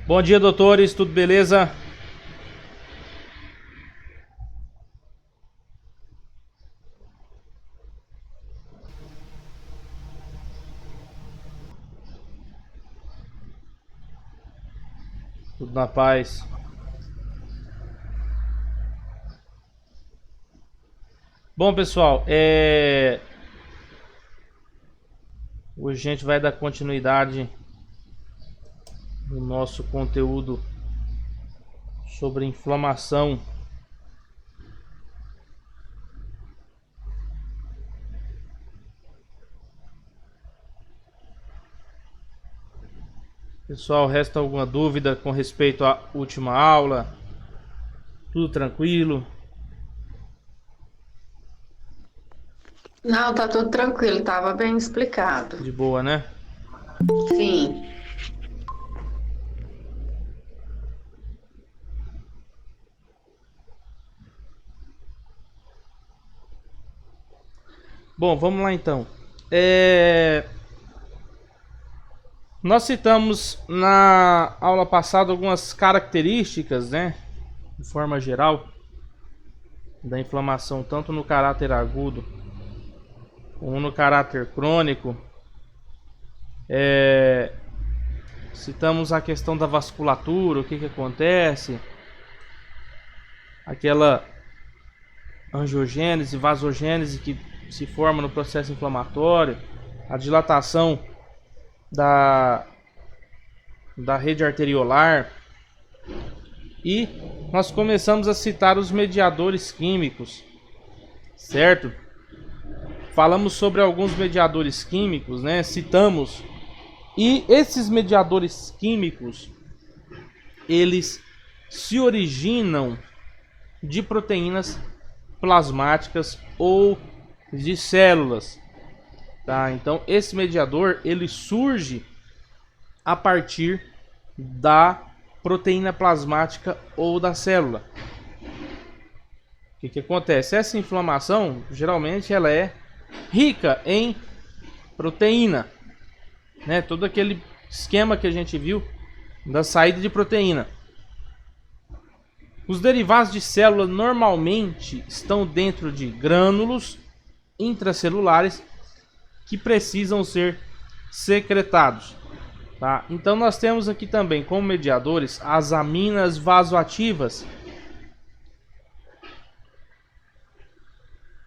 Bom dia, doutores, tudo beleza? Tudo na paz. Bom, pessoal, hoje a gente vai dar continuidade no nosso conteúdo sobre inflamação. Pessoal, resta alguma dúvida com respeito à última aula? Tudo tranquilo? Não, tá tudo tranquilo, tava bem explicado. De boa, né? Sim. Bom, vamos lá então. Nós citamos na aula passada algumas características, né, de forma geral, da inflamação, tanto no caráter agudo como no caráter crônico. Citamos a questão da vasculatura, o que acontece, aquela angiogênese, vasogênese que se forma no processo inflamatório, a dilatação da rede arteriolar, e nós começamos a citar os mediadores químicos, certo? Falamos sobre alguns mediadores químicos, né? Citamos. E esses mediadores químicos, eles se originam de proteínas plasmáticas ou de células, tá? Então esse mediador, ele surge a partir da proteína plasmática ou da célula. O que acontece? Essa inflamação, geralmente, ela é rica em proteína, né? Todo aquele esquema que a gente viu da saída de proteína. Os derivados de célula normalmente estão dentro de grânulos intracelulares que precisam ser secretados, tá? Então nós temos aqui também como mediadores as aminas vasoativas.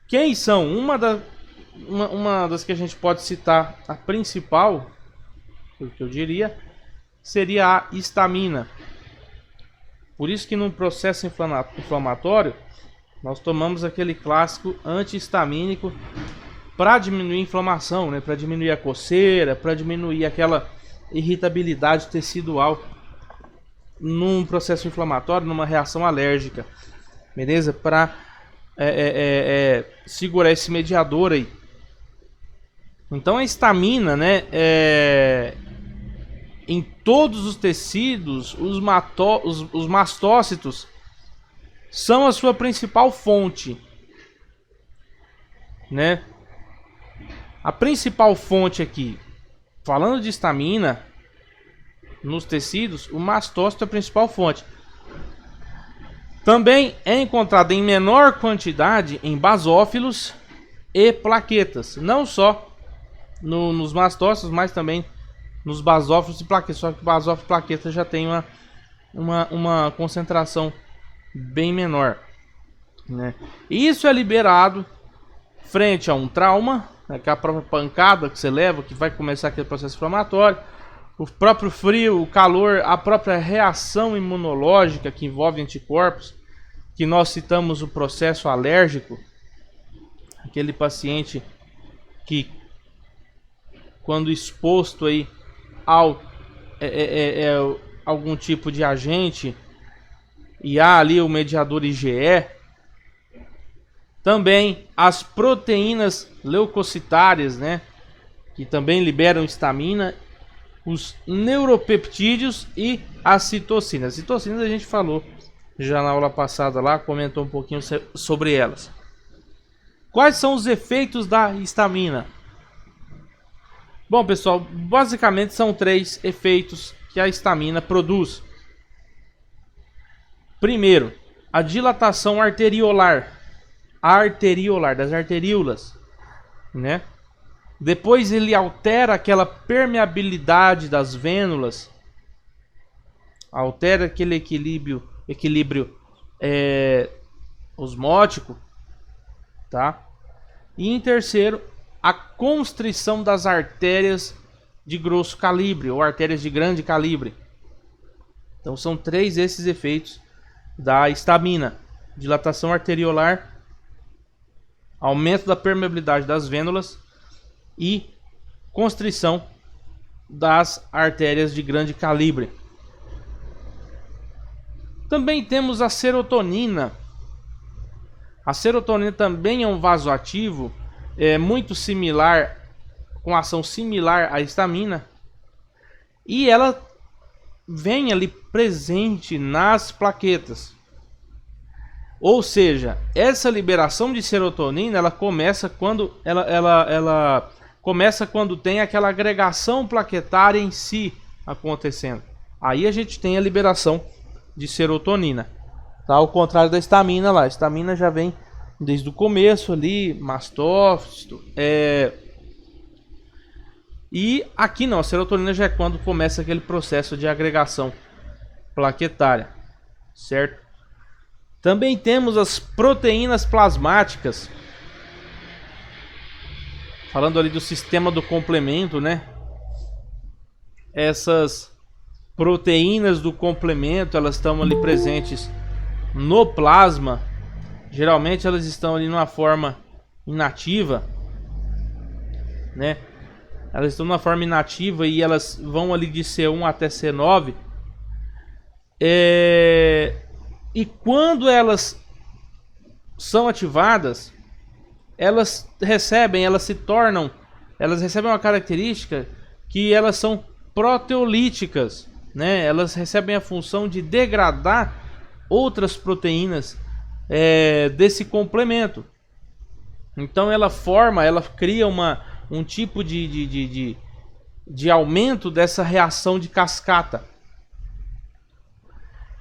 Quem são? Uma das que a gente pode citar, a principal, o que eu diria, seria a histamina. Por isso que no processo inflamatório nós tomamos aquele clássico antihistamínico para diminuir a inflamação, né? Para diminuir a coceira, para diminuir aquela irritabilidade tecidual num processo inflamatório, numa reação alérgica, beleza? Para segurar esse mediador aí. Então a histamina, né? Em todos os tecidos, os mastócitos são a sua principal fonte, né? A principal fonte aqui, falando de histamina nos tecidos, o mastócito é a principal fonte. Também é encontrada em menor quantidade em basófilos e plaquetas, não só nos mastócitos, mas também nos basófilos e plaquetas. Só que basófilo e plaqueta já tem uma concentração bem menor, né? E isso é liberado frente a um trauma, né, que é a própria pancada que você leva, que vai começar aquele processo inflamatório, o próprio frio, o calor, a própria reação imunológica que envolve anticorpos, que nós citamos o processo alérgico, aquele paciente que, quando exposto aí ao algum tipo de agente, e há ali o mediador IgE, também as proteínas leucocitárias, né, que também liberam histamina, os neuropeptídeos e as citocinas. As citocinas a gente falou já na aula passada lá, comentou um pouquinho sobre elas. Quais são os efeitos da histamina? Bom, pessoal, basicamente são 3 efeitos que a histamina produz. Primeiro, a dilatação arteriolar, das arteríolas, né? Depois ele altera aquela permeabilidade das vênulas, altera aquele equilíbrio osmótico, tá? E em terceiro, a constrição das artérias de grosso calibre ou artérias de grande calibre. Então são 3 esses efeitos da histamina: dilatação arteriolar, aumento da permeabilidade das vênulas e constrição das artérias de grande calibre. Também temos a serotonina. A serotonina também é um vasoativo, muito similar, com ação similar à histamina, e ela vem ali presente nas plaquetas. Ou seja, essa liberação de serotonina ela começa quando ela começa quando tem aquela agregação plaquetária em si acontecendo. Aí a gente tem a liberação de serotonina, tá? Ao contrário da histamina lá. A histamina já vem desde o começo ali, mastócito, e aqui não, a serotonina já é quando começa aquele processo de agregação plaquetária, certo? Também temos as proteínas plasmáticas. Falando ali do sistema do complemento, né? Essas proteínas do complemento, elas estão ali presentes no plasma. Geralmente elas estão ali numa forma inativa, né? Elas estão numa forma inativa e elas vão ali de C1 até C9. E quando elas são ativadas, elas recebem uma característica que elas são proteolíticas, né? Elas recebem a função de degradar outras proteínas desse complemento. Então ela cria um tipo de aumento dessa reação de cascata.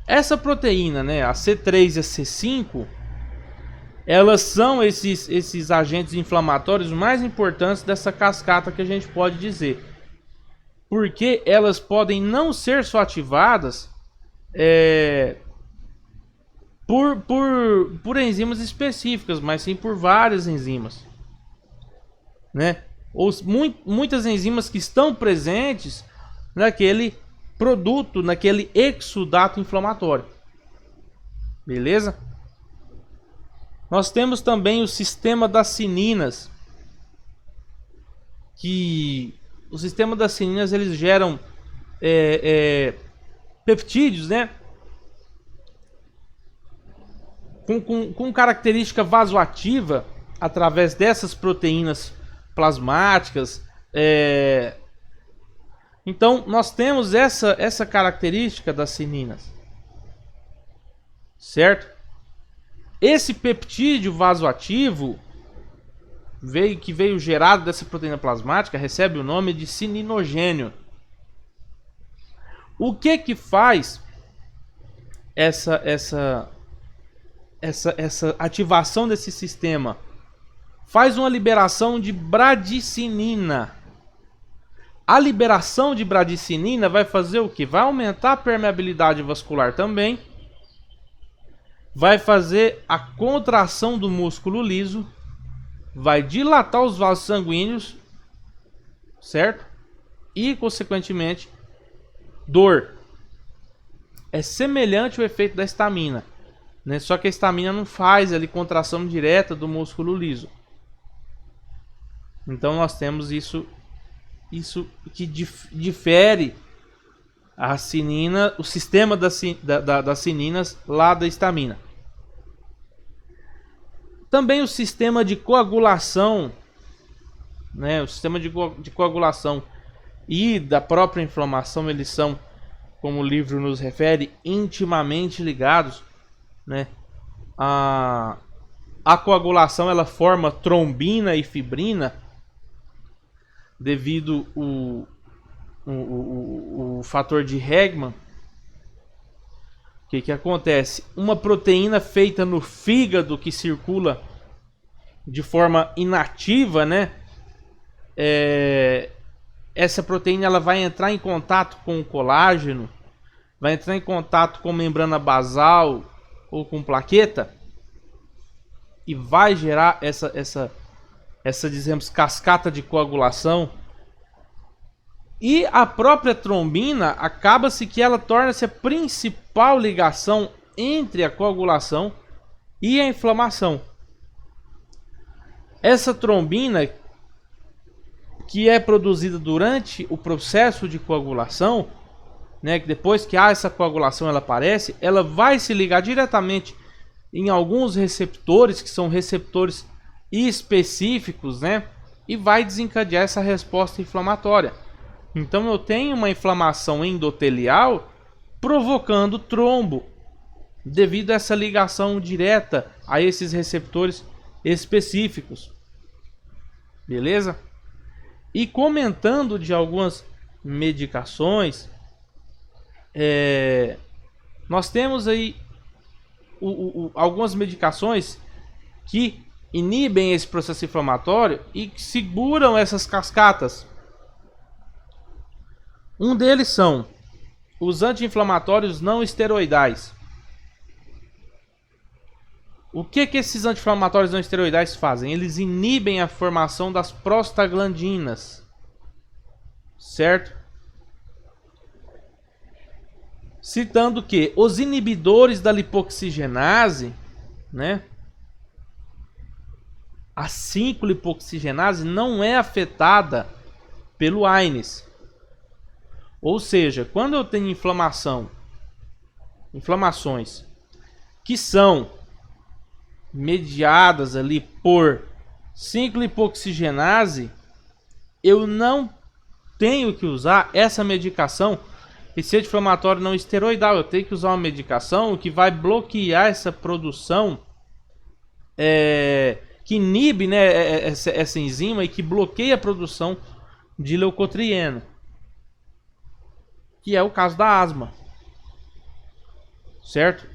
Essa proteína, né, a C3 e a C5, elas são esses agentes inflamatórios mais importantes dessa cascata que a gente pode dizer. Porque elas podem não ser só ativadas por enzimas específicas, mas sim por várias enzimas, né? Ou muitas enzimas que estão presentes naquele produto, naquele exudato inflamatório. Beleza? Nós temos também o sistema das cininas, que o sistema das cininas eles geram peptídeos, né? Com característica vasoativa através dessas proteínas plasmáticas. Então nós temos essa característica das cininas, certo? Esse peptídeo vasoativo que veio gerado dessa proteína plasmática recebe o nome de cininogênio. O que faz essa ativação desse sistema? Faz uma liberação de bradicinina. A liberação de bradicinina vai fazer o que? Vai aumentar a permeabilidade vascular também. Vai fazer a contração do músculo liso. Vai dilatar os vasos sanguíneos, certo? E, consequentemente, dor. É semelhante ao efeito da histamina, né? Só que a histamina não faz ali contração direta do músculo liso. Então nós temos isso que difere a cinina, o sistema das cininas lá da histamina. Também o sistema de coagulação, né? O sistema de coagulação e da própria inflamação, eles são, como o livro nos refere, intimamente ligados, né? A coagulação ela forma trombina e fibrina devido o fator de Hegman. que acontece? Uma proteína feita no fígado que circula de forma inativa, né? Essa proteína ela vai entrar em contato com o colágeno, vai entrar em contato com membrana basal ou com plaqueta e vai gerar essa dizemos, cascata de coagulação. E a própria trombina, acaba-se que ela torna-se a principal ligação entre a coagulação e a inflamação. Essa trombina, que é produzida durante o processo de coagulação, né, que depois que há essa coagulação ela aparece, ela vai se ligar diretamente em alguns receptores, que são receptores específicos, né, e vai desencadear essa resposta inflamatória. Então eu tenho uma inflamação endotelial provocando trombo, devido a essa ligação direta a esses receptores específicos. Beleza? E comentando de algumas medicações, nós temos aí algumas medicações que inibem esse processo inflamatório e que seguram essas cascatas. Um deles são os anti-inflamatórios não esteroidais. O que esses anti-inflamatórios não esteroidais fazem? Eles inibem a formação das prostaglandinas, certo? Citando que os inibidores da lipoxigenase, né? A 5-lipoxigenase não é afetada pelo AINES. Ou seja, quando eu tenho inflamações que são mediadas ali por 5-lipoxigenase, eu não tenho que usar essa medicação, esse anti-inflamatório não esteroidal. Eu tenho que usar uma medicação que vai bloquear essa produção, que inibe, né, essa enzima e que bloqueia a produção de leucotrieno, que é o caso da asma, certo?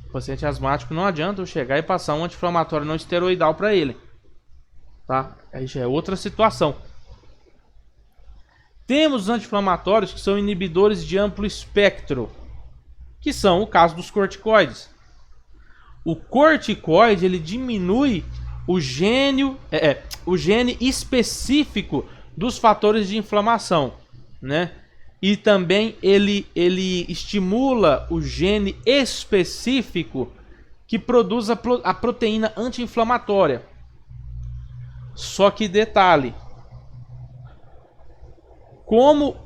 O paciente asmático não adianta eu chegar e passar um anti-inflamatório não esteroidal para ele, tá? Aí já é outra situação. Temos os anti-inflamatórios que são inibidores de amplo espectro, que são o caso dos corticoides. O corticoide ele diminui o gene específico dos fatores de inflamação, né? E também ele estimula o gene específico que produz a proteína anti-inflamatória. Só que detalhe, como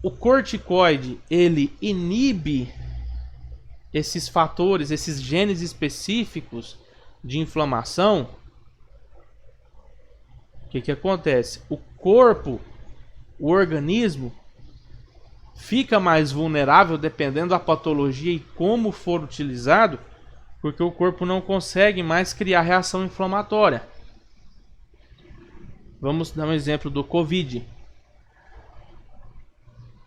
o corticoide ele inibe esses fatores, esses genes específicos de inflamação, o que acontece? O corpo, o organismo, fica mais vulnerável dependendo da patologia e como for utilizado, porque o corpo não consegue mais criar reação inflamatória. Vamos dar um exemplo do Covid.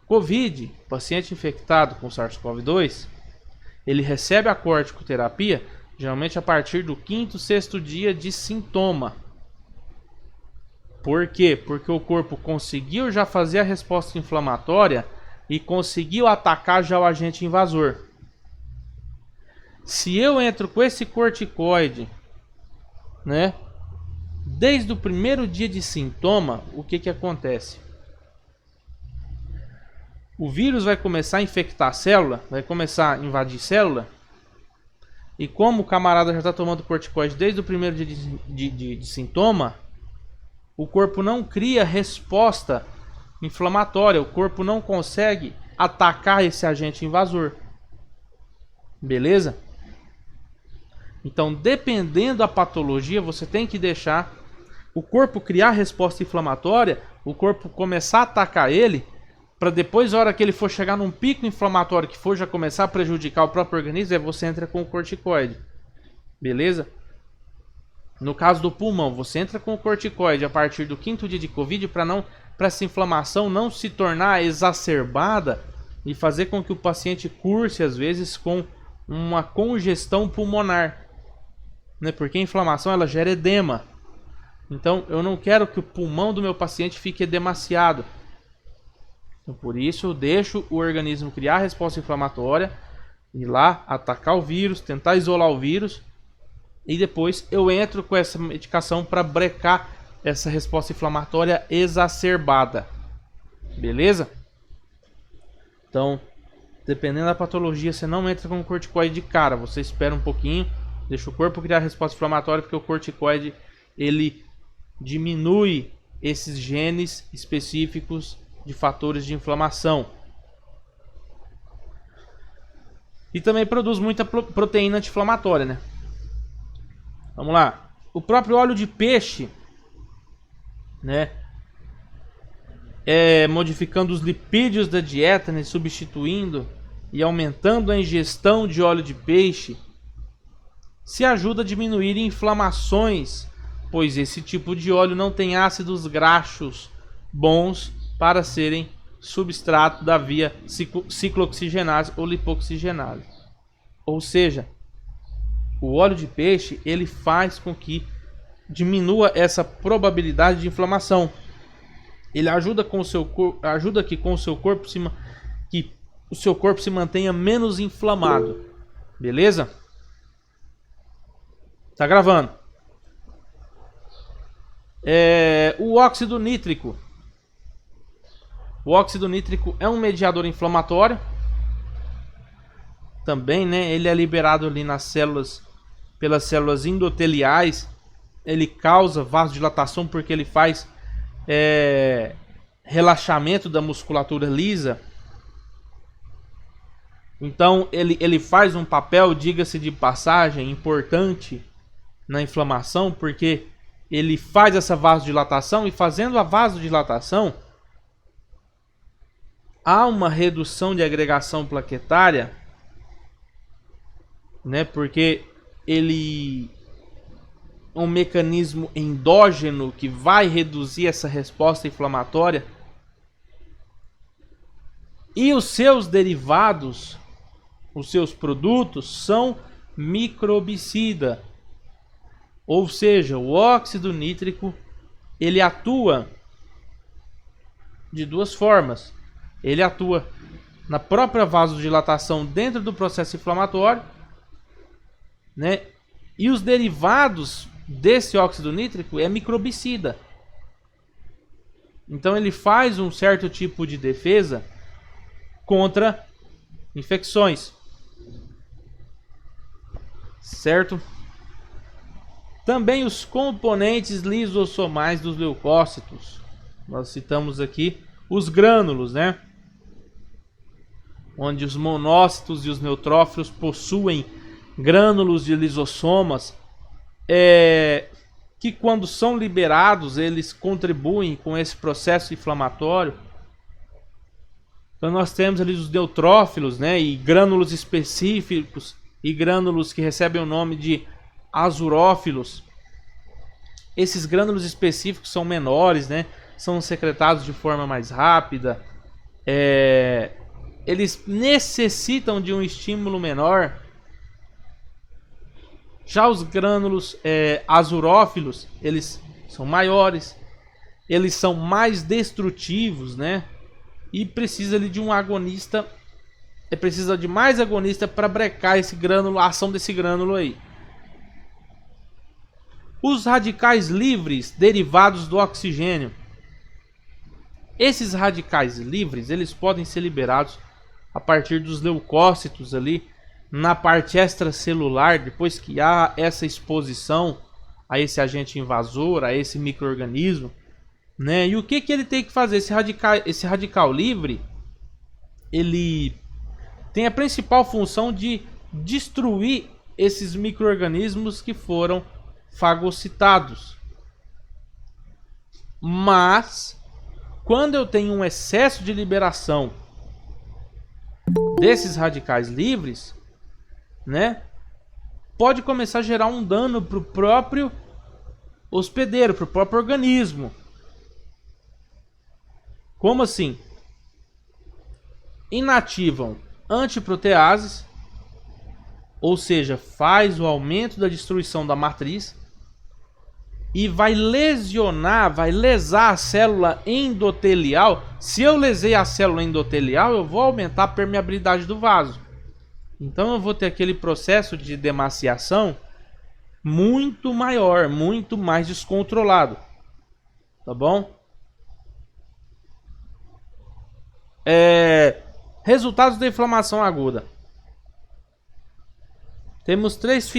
Covid, paciente infectado com SARS-CoV-2, ele recebe a corticoterapia geralmente a partir do 5º, 6º dia de sintoma. Por quê? Porque o corpo conseguiu já fazer a resposta inflamatória e conseguiu atacar já o agente invasor. Se eu entro com esse corticoide, né, desde o primeiro dia de sintoma, o que acontece? O vírus vai começar a infectar a célula, vai começar a invadir célula, e como o camarada já está tomando corticoide desde o primeiro dia de sintoma, o corpo não cria resposta inflamatória, o corpo não consegue atacar esse agente invasor. Beleza? Então, dependendo da patologia, você tem que deixar o corpo criar resposta inflamatória, o corpo começar a atacar ele, para depois, na hora que ele for chegar num pico inflamatório que for já começar a prejudicar o próprio organismo, você entra com o corticoide. Beleza? No caso do pulmão, você entra com o corticoide a partir do 5º dia de Covid para essa inflamação não se tornar exacerbada e fazer com que o paciente curse, às vezes, com uma congestão pulmonar, né? Porque a inflamação ela gera edema. Então, eu não quero que o pulmão do meu paciente fique edemaciado. Então, por isso, eu deixo o organismo criar a resposta inflamatória, ir lá, atacar o vírus, tentar isolar o vírus, e depois eu entro com essa medicação para brecar essa resposta inflamatória exacerbada. Beleza? Então, dependendo da patologia, você não entra com corticoide de cara. Você espera um pouquinho, deixa o corpo criar a resposta inflamatória, porque o corticoide ele diminui esses genes específicos de fatores de inflamação. E também produz muita proteína anti-inflamatória, né? Vamos lá. O próprio óleo de peixe, né? Modificando os lipídios da dieta, né? Substituindo e aumentando a ingestão de óleo de peixe, se ajuda a diminuir inflamações, pois esse tipo de óleo não tem ácidos graxos bons para serem substrato da via ciclooxigenase ou lipoxigenase. Ou seja, o óleo de peixe ele faz com que diminua essa probabilidade de inflamação. Ele ajuda com o seu ajuda que com o seu corpo que o seu corpo se mantenha menos inflamado. Beleza? Tá gravando. O óxido nítrico. O óxido nítrico é um mediador inflamatório. Também, né, ele é liberado ali nas células, pelas células endoteliais. Ele causa vasodilatação porque ele faz relaxamento da musculatura lisa. Então ele faz um papel, diga-se de passagem, importante na inflamação, porque ele faz essa vasodilatação, e fazendo a vasodilatação há uma redução de agregação plaquetária, né? Porque ele é um mecanismo endógeno que vai reduzir essa resposta inflamatória. E os seus derivados, os seus produtos são microbicida. Ou seja, o óxido nítrico ele atua de duas formas. Ele atua na própria vasodilatação dentro do processo inflamatório, né? E os derivados desse óxido nítrico é microbicida. Então ele faz um certo tipo de defesa contra infecções. Certo? Também os componentes lisossomais dos leucócitos. Nós citamos aqui os grânulos, né? Onde os monócitos e os neutrófilos possuem grânulos de lisossomas, que quando são liberados, eles contribuem com esse processo inflamatório. Então nós temos ali os neutrófilos, né? E grânulos específicos e grânulos que recebem o nome de azurófilos. Esses grânulos específicos são menores, né? São secretados de forma mais rápida. Eles necessitam de um estímulo menor. Já os grânulos azurófilos, eles são maiores, eles são mais destrutivos, né? E precisa de um agonista, precisa de mais agonista para brecar esse grânulo, a ação desse grânulo aí. Os radicais livres derivados do oxigênio. Esses radicais livres, eles podem ser liberados a partir dos leucócitos ali na parte extracelular, depois que há essa exposição a esse agente invasor, a esse micro-organismo, né? E o que ele tem que fazer? Esse radical livre, ele tem a principal função de destruir esses micro-organismos que foram fagocitados. Mas quando eu tenho um excesso de liberação desses radicais livres, né, pode começar a gerar um dano para o próprio hospedeiro, para o próprio organismo. Como assim? inativam antiproteases, ou seja, faz o aumento da destruição da matriz e vai lesionar, vai lesar a célula endotelial. Se eu lesei a célula endotelial, eu vou aumentar a permeabilidade do vaso. Então eu vou ter aquele processo de demaciação muito maior, muito mais descontrolado. Tá bom? Resultados da inflamação aguda. Temos três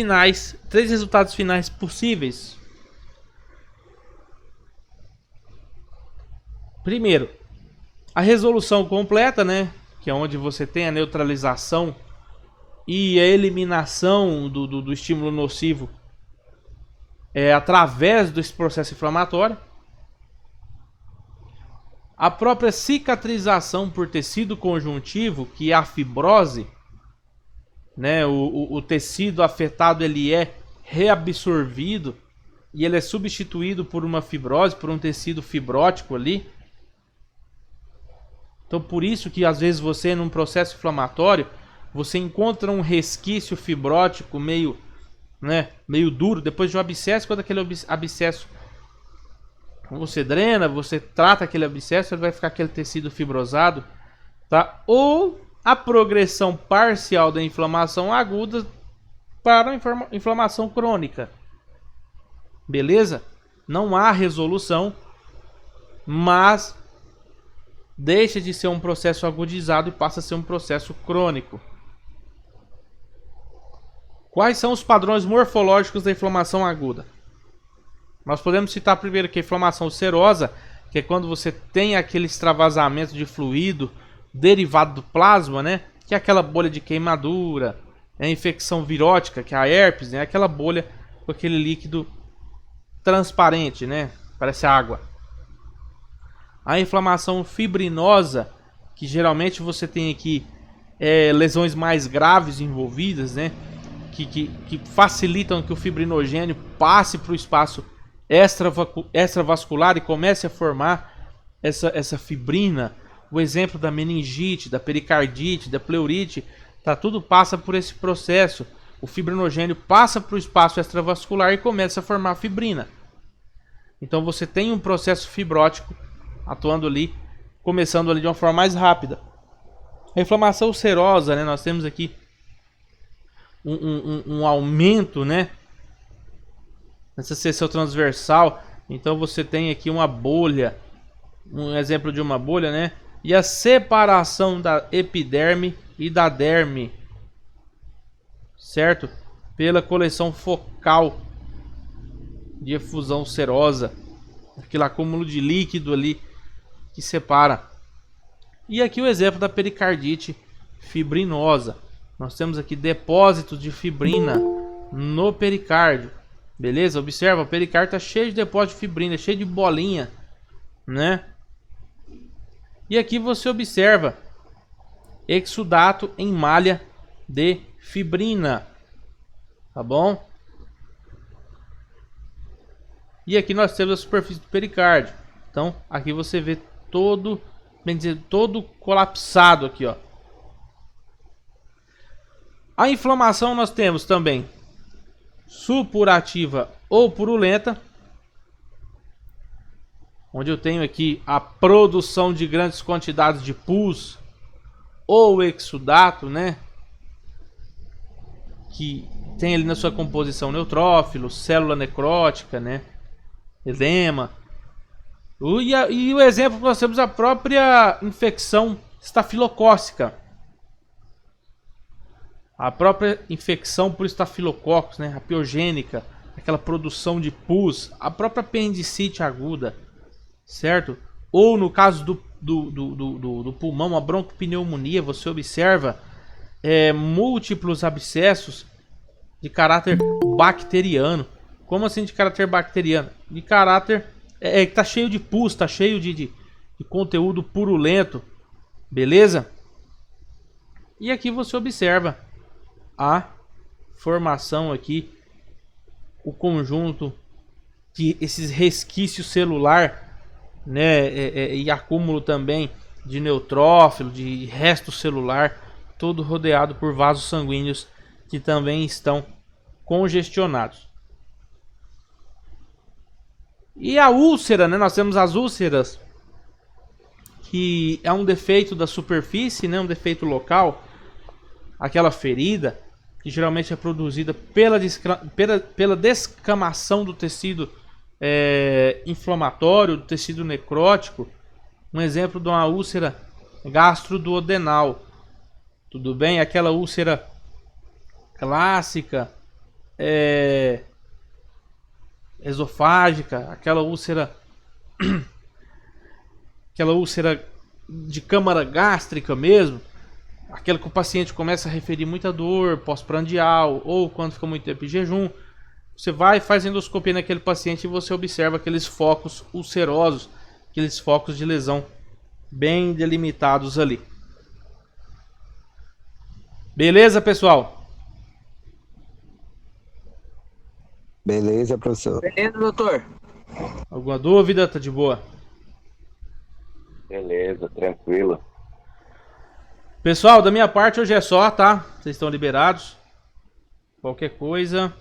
resultados finais possíveis. Primeiro, a resolução completa, né? Que é onde você tem a neutralização e a eliminação do estímulo nocivo através desse processo inflamatório. A própria cicatrização por tecido conjuntivo, que é a fibrose, né? O tecido afetado ele é reabsorvido e ele é substituído por uma fibrose, por um tecido fibrótico ali. Então por isso que às vezes você num processo inflamatório, você encontra um resquício fibrótico meio duro depois de um abscesso. Quando aquele abscesso você drena, você trata aquele abscesso, ele vai ficar aquele tecido fibrosado, tá? Ou a progressão parcial da inflamação aguda para a inflamação crônica. Beleza? Não há resolução, mas deixa de ser um processo agudizado e passa a ser um processo crônico. Quais são os padrões morfológicos da inflamação aguda? Nós podemos citar primeiro que a inflamação serosa, que é quando você tem aquele extravasamento de fluido derivado do plasma, né? Que é aquela bolha de queimadura. A infecção virótica, que é a herpes, né? Aquela bolha com aquele líquido transparente, né? Parece água. A inflamação fibrinosa, que geralmente você tem aqui lesões mais graves envolvidas, né? Que facilitam que o fibrinogênio passe para o espaço extravascular e comece a formar essa fibrina. O exemplo da meningite, da pericardite, da pleurite, tudo passa por esse processo. O fibrinogênio passa para o espaço extravascular e começa a formar fibrina. Então você tem um processo fibrótico atuando ali, começando ali de uma forma mais rápida. A inflamação serosa, né? Nós temos aqui um aumento, né? Nessa seção transversal. Então você tem aqui uma bolha, um exemplo de uma bolha, né? E a separação da epiderme e da derme, certo? Pela coleção focal de efusão serosa, aquele acúmulo de líquido ali que separa. E aqui o exemplo da pericardite fibrinosa. Nós temos aqui depósitos de fibrina no pericárdio. Beleza? Observa, o pericárdio está cheio de depósito de fibrina, cheio de bolinha, né? E aqui você observa exudato em malha de fibrina, tá bom? E aqui nós temos a superfície do pericárdio. Então aqui você vê todo, bem dizer, todo colapsado aqui, ó. A inflamação nós temos também supurativa ou purulenta, onde eu tenho aqui a produção de grandes quantidades de pus ou exudato, né? Que tem ali na sua composição neutrófilo, célula necrótica, né? Edema. E o exemplo que nós temos a própria infecção estafilocócica. A própria infecção por estafilococos, né? A piogênica, aquela produção de pus, a própria apendicite aguda, certo? Ou no caso do pulmão, a bronquopneumonia, você observa múltiplos abscessos de caráter bacteriano. Como assim de caráter bacteriano? De caráter que tá cheio de pus, tá cheio de conteúdo purulento, beleza? E aqui você observa a formação aqui, o conjunto de esses resquícios celular, né, e acúmulo também de neutrófilo, de resto celular, todo rodeado por vasos sanguíneos que também estão congestionados. E a úlcera, né? Nós temos as úlceras, que é um defeito da superfície, né? Um defeito local, aquela ferida que geralmente é produzida pela descamação do tecido inflamatório, do tecido necrótico. Um exemplo de uma úlcera gastroduodenal, tudo bem? Aquela úlcera clássica, esofágica, aquela úlcera de câmara gástrica mesmo, aquela que o paciente começa a referir muita dor pós-prandial ou quando fica muito tempo em jejum. Você vai faz endoscopia naquele paciente e você observa aqueles focos ulcerosos, aqueles focos de lesão bem delimitados ali. Beleza, pessoal? Beleza, professor. Beleza, doutor? Alguma dúvida? Tá de boa? Beleza, tranquilo. Pessoal, da minha parte hoje é só, tá? Vocês estão liberados. Qualquer coisa,